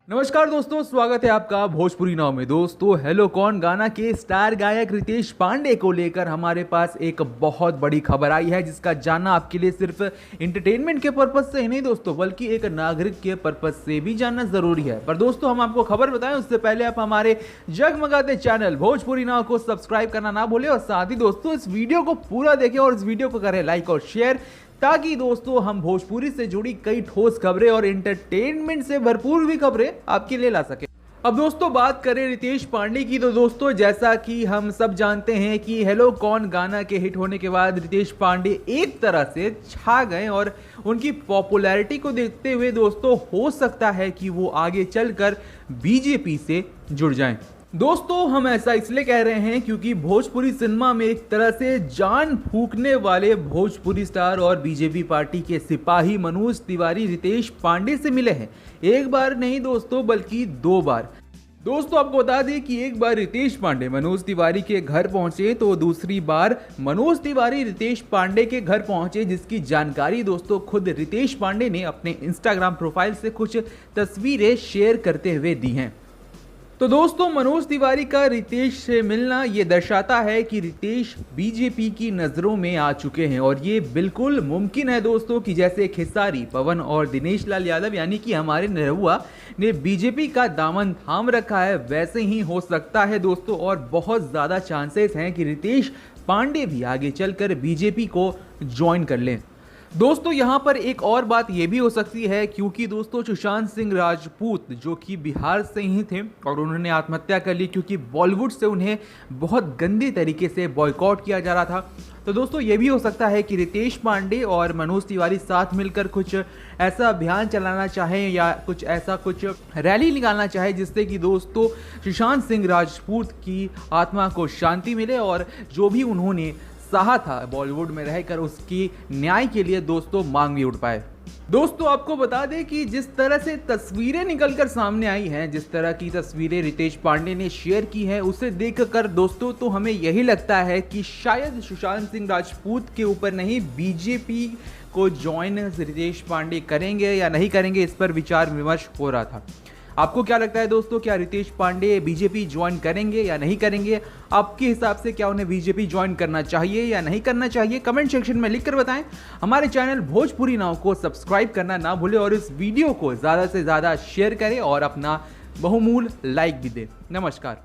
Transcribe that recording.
नमस्कार दोस्तों, स्वागत है आपका भोजपुरी नाव में। दोस्तों, हेलो कौन गाना के स्टार गायक रितेश पांडे को लेकर हमारे पास एक बहुत बड़ी खबर आई है, जिसका जानना आपके लिए सिर्फ एंटरटेनमेंट के पर्पज से ही नहीं दोस्तों, बल्कि एक नागरिक के पर्पज से भी जानना जरूरी है। पर दोस्तों, हम आपको खबर बताएं उससे पहले आप हमारे जगमगाते चैनल भोजपुरी नाव को सब्सक्राइब करना ना भूलें और साथ ही दोस्तों इस वीडियो को पूरा देखें और इस वीडियो को करें लाइक और शेयर, ताकि दोस्तों हम भोजपुरी से जुड़ी कई ठोस खबरें और एंटरटेनमेंट से भरपूर भी खबरें आपके लिए ला सके। अब दोस्तों बात करें रितेश पांडे की, तो दोस्तों जैसा कि हम सब जानते हैं कि हेलो कौन गाना के हिट होने के बाद रितेश पांडे एक तरह से छा गए और उनकी पॉपुलैरिटी को देखते हुए दोस्तों हो सकता है कि वो आगे चलकर बीजेपी से जुड़ जाएं। दोस्तों हम ऐसा इसलिए कह रहे हैं क्योंकि भोजपुरी सिनेमा में एक तरह से जान फूंकने वाले भोजपुरी स्टार और बीजेपी पार्टी के सिपाही मनोज तिवारी रितेश पांडे से मिले हैं। एक बार नहीं दोस्तों, बल्कि 2 बार। दोस्तों आपको बता दें कि एक बार रितेश पांडे मनोज तिवारी के घर पहुंचे तो दूसरी बार मनोज तिवारी रितेश पांडे के घर पहुंचे, जिसकी जानकारी दोस्तों खुद रितेश पांडे ने अपने इंस्टाग्राम प्रोफाइल से कुछ तस्वीरें शेयर करते हुए दी हैं। तो दोस्तों मनोज तिवारी का रितेश से मिलना ये दर्शाता है कि रितेश बीजेपी की नज़रों में आ चुके हैं और ये बिल्कुल मुमकिन है दोस्तों कि जैसे खेसारी, पवन और दिनेश लाल यादव यानी कि हमारे निरहुआ ने बीजेपी का दामन थाम रखा है, वैसे ही हो सकता है दोस्तों। और बहुत ज़्यादा चांसेस हैं कि रितेश पांडे भी आगे चलकर बीजेपी को ज्वाइन कर लें। दोस्तों यहाँ पर एक और बात ये भी हो सकती है, क्योंकि दोस्तों सुशांत सिंह राजपूत जो कि बिहार से ही थे और उन्होंने आत्महत्या कर ली क्योंकि बॉलीवुड से उन्हें बहुत गंदे तरीके से बॉयकॉट किया जा रहा था। तो दोस्तों ये भी हो सकता है कि रितेश पांडे और मनोज तिवारी साथ मिलकर कुछ ऐसा अभियान चलाना चाहें या कुछ रैली निकालना चाहे, जिससे कि दोस्तों सुशांत सिंह राजपूत की आत्मा को शांति मिले और जो भी उन्होंने सहा था बॉलीवुड में रहकर उसकी न्याय के लिए दोस्तों मांग भी उठ पाए। दोस्तों आपको बता दें कि जिस तरह से तस्वीरें निकलकर सामने आई हैं, जिस तरह की तस्वीरें रितेश पांडे ने शेयर की हैं, उसे देखकर दोस्तों तो हमें यही लगता है कि शायद सुशांत सिंह राजपूत के ऊपर नहीं, बीजेपी को ज्वाइन रितेश पांडे करेंगे या नहीं करेंगे, इस पर विचार विमर्श हो रहा था। आपको क्या लगता है दोस्तों, क्या रितेश पांडे बीजेपी ज्वाइन करेंगे या नहीं करेंगे? आपके हिसाब से क्या उन्हें बीजेपी ज्वाइन करना चाहिए या नहीं करना चाहिए? कमेंट सेक्शन में लिखकर बताएं। हमारे चैनल भोजपुरी नाव को सब्सक्राइब करना ना भूलें और इस वीडियो को ज़्यादा से ज़्यादा शेयर करें और अपना बहुमूल्य लाइक भी दें। नमस्कार।